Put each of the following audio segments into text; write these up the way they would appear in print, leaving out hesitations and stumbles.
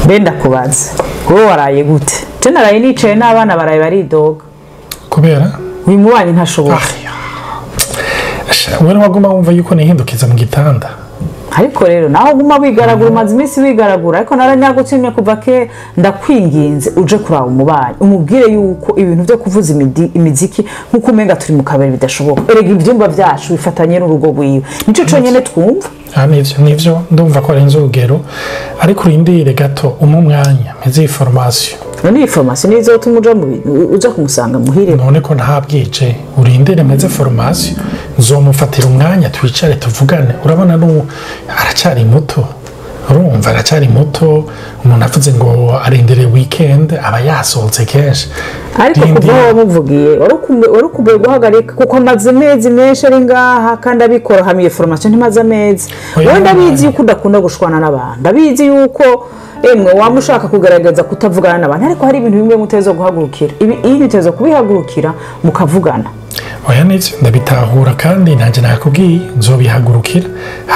benda kubaza wowe waraye gute je naraye nicaye n'abana baraye baridoga kubera uyu mubanyi ntashoboka wewe wagomba wumva yuko nihindukiza mu gitanda ariko rero naho guma wigaragura umaze iminsi wigaragura ariko naranyagutumye kuva ke ndakwinginze uje kuraba umubanyi umubwire yuko ibintu byo kuvuza imiziki nkuko umenga turi mu kabari bidashoboka erega ivyumba vyacu bifatanye n'urugo rwiwe nico conyene twumva nivyo ndumva ko ari inzugero ariko urindire gato umwanya meze information ni information nizo tumuja mu uza kumusanga muhire none ko ntabwije urindire meze formation nzomufatira umwanya twicare tuvugane urabona no aracari muto urumva aracari muto umuntu avuze ngo arindire weekend aba yasohotse kenshi ariko kuva bamuvugiye warukumbuye guhagarika kuko amaze mezi menshi ari ngaha kandi abikora hamiye formation ntimaze amezi wenda bizi yuko udakunda gushwana n'abantu ndabizi yuko emwe wamushaka kugaragaza kutavugana n'abantu ariko hari ibintu bimwe mutezo guhagurukira iyi bitezo kubihagurukira mukavugana oya nivyo ndabitahura kandi nanje nakubwiye nzobihagurukira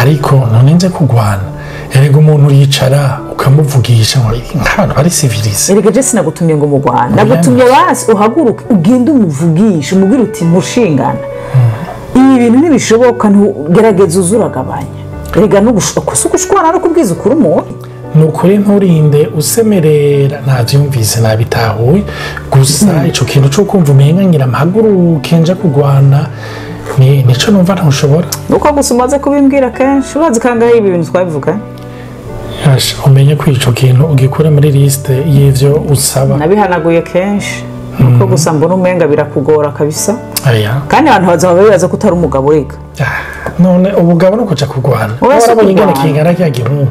ariko none nze kugwana erega umuntu yicara ukamuvugisha nk'abantu bari civilise erega je sinagutumye ngo mugwana nagutumye basi uhaguruke ugende umuvugisha umubwire uti mushingana ibi bintu ntibishoboka ntugerageza uzuragabanya erega no gushwana no kubwiza ukuri umuntu nukuri nturinde usemerera ntavyumvise nabitahuye gusa ico kintu cyo kumva umenga ngira mpaguruke nje kugwana nico numva ntushobora nuko gusa umaze kubimbwira kenshi urazi kangahe ibi bintu twabivuga umenye ko ico kintu ugikura muri liste y'ivyo usaba nabihanaguye kenshi nuko gusa mbona umenga birakugora kabisa kandi abantu bazaba bibaza ko utari umugabo rega none ubugabo no kuja kugwana urabona ingana kingana cyagihungu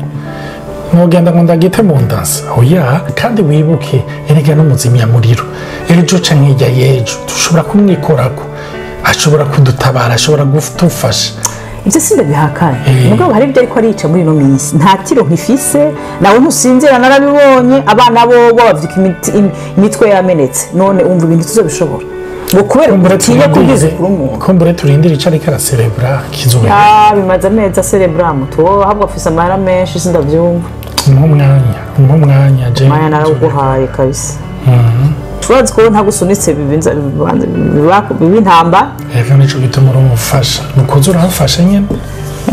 ntugenda ngo ndagite mu ndansa oya kandi wibuke erega n'umuzimya muriro ejo canke hirya y'ejo dushobora kumwikorako ashobora kudutabara ashobora gufasha ibyo sindabihakanye mugabo hari ibyo ariko arica muri no minsi nta kiro nkifise nawe ntusinzira narabibonye abana bo bavyika imitwe yamenetse none umva ibintu tuzobishobora ngo kubera umuratiye kugize kuri umuntu kumbure turindira ica ariko aracerebra kizobe bimaze amezi acerebra muto ahubwo afise amahera menshi sindavyumva umwanya je maya naraguhaye kabisa turazi ko ntagusunitse bibintamba eva nico gituma urumufasha nukuza urafasha nyene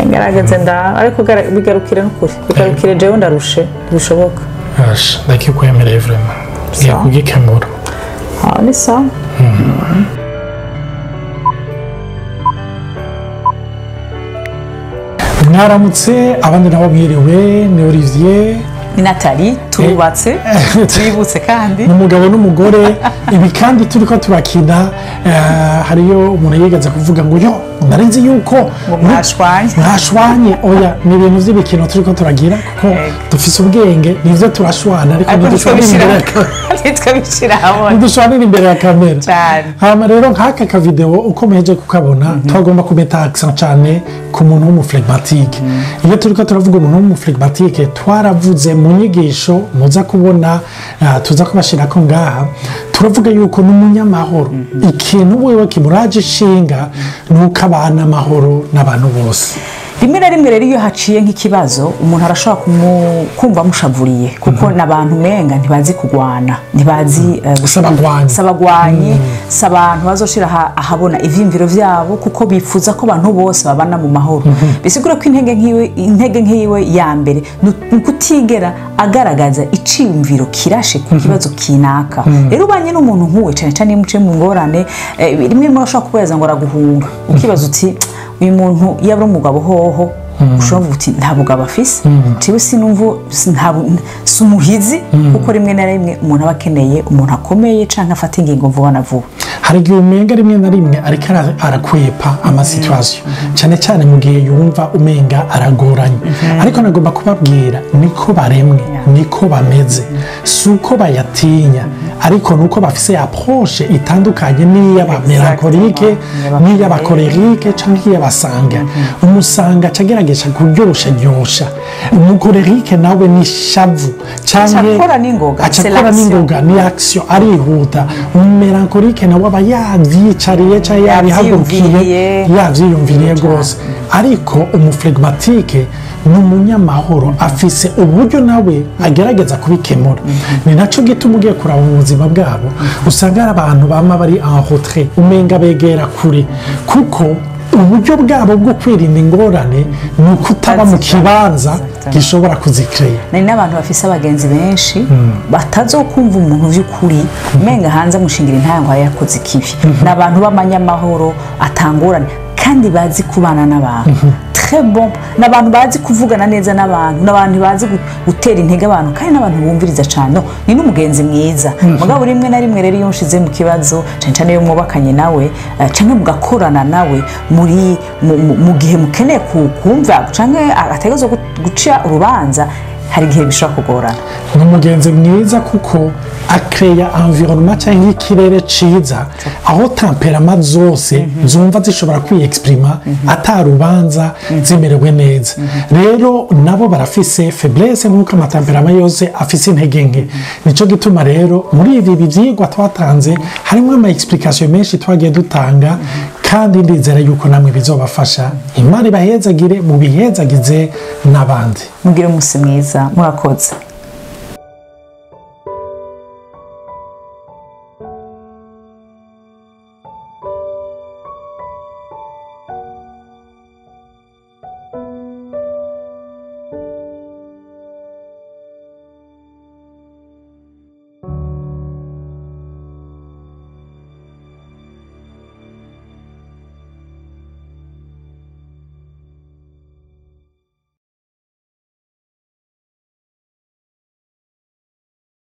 ngaragaze ariko bigarukire n'ukuri bigarukire jewe ndarushe bishoboka ndakikwemereye vraiment ngiye kugikemura ni sawa mwaramutse abandi nabo mwiriwe ni Olivier ni Nathalie turubatse twibutse kandi n'umugabo n'umugore ibi kandi turiko turakina hariyo umuntu yigaza kuvuga ngo yo narinzi yuko mwashwanye oya ni ibintu vy'ibikino turiko turagira kuko dufise ubwenge nivyo turashwana ariko ntidushwanira imbere ya kamera hama rero nk'aka kavideo uko muheje kukabona twagomba kumeta accent cane ku muntu w'umuflegmatique iyo turiko turavuga umuntu w'umuflegmatique twaravuze mu nyigisho muza kubona tuza kubashirako ngaha turavuga yuko n'umunyamahoro ikintu wewe kimuraje ishinga nuko abana amahoro n'abantu bose rimwe na rimwe rero iyo haciye nk'ikibazo umuntu arashobora kumva mushavuriye kuko n'abantu menga ntibazi kugwana ntibazi sabagwanyi sabantu bazoshira ahabona ivyimviro vyabo kuko bifuza ko abantu bose babana mu mahoro bisigura ko intege nk'iwe ya mbere nukutigera agaragaza iciyumviro kirashe ku kibazo kinaka rero ubanye n'umuntu nkuwe cyane cyane muce mu ngorane rimwe murashobora kubaza ngo araguhunga ukibaza uti uyu muntu yabura umugabo hoho ushobora uti nta bugabo afise ciwe sinumva sumuhizi kuko rimwe na rimwe umuntu aba akeneye umuntu akomeye canke afata ingingo vuba na vuba hari igihe umenga rimwe na rimwe ariko arakwepa amasituasiyo cyane cyane mu gihe yumva umenga aragoranye ariko nagomba kubabwira niko baremwe niko bameze si uko bayatinya ariko nuko bafise approche itandukanye n'iy'abamelankolike n'iy'abakolerike canke iy'abasanga umusanga cagerageje kuryoshya umukolerike nawe ni shavu canke acakora n'ingoga ni action arihuta umumelankolike nawe aba yavyicariye canke yabihagurukiye yavyiyumviriye gose ariko umuflegmatike n'umunyamahoro afise uburyo nawe agerageza kubikemura ni naco gituma ugiye kuraba mu buzima bwabo usanga ari abantu bama bari en retrait umenga begera kure kuko uburyo bwabo bwo kwirinda ingorane ni uko utaba mu kibanza gishobora kuzikreya. Nari n'abantu bafise abagenzi benshi batazokumva umuntu vy'ukuri umenga hanze amushingira intango yakoze ikibi n'abantu b'amanyamahoro atangorane kandi bazi kubana n'abantu très bon n'abantu bazi kuvugana neza n'abantu bazi gutera intege abantu kandi n'abantu bumviriza cyane ni n'umugenzi mwiza mugabo rimwe na rimwe rero iyo ushize mu kibazo cyane yo mwubakanye nawe cyangwa mugakorana nawe muri mu gihe mukeneye kumva cyangwa ategezo guca urubanza hari igihe bishobora kugorana. Ni umugenzi mwiza kuko akreya environnement cyangwa ikirere ciza aho temperament zose zumva zishobora kwiexprima atarubanza zimerewe neza. Rero nabo barafise faiblesse nk'uko amatemperament yose afise intege nke. Nico gituma rero muri ibi byigwa twatanze harimo ama explication menshi twagiye dutanga kandi ndizera yuko namwe bizobafasha Imana ibahezagire mu bihezagize n'abandi. Mugire umunsi mwiza murakoze.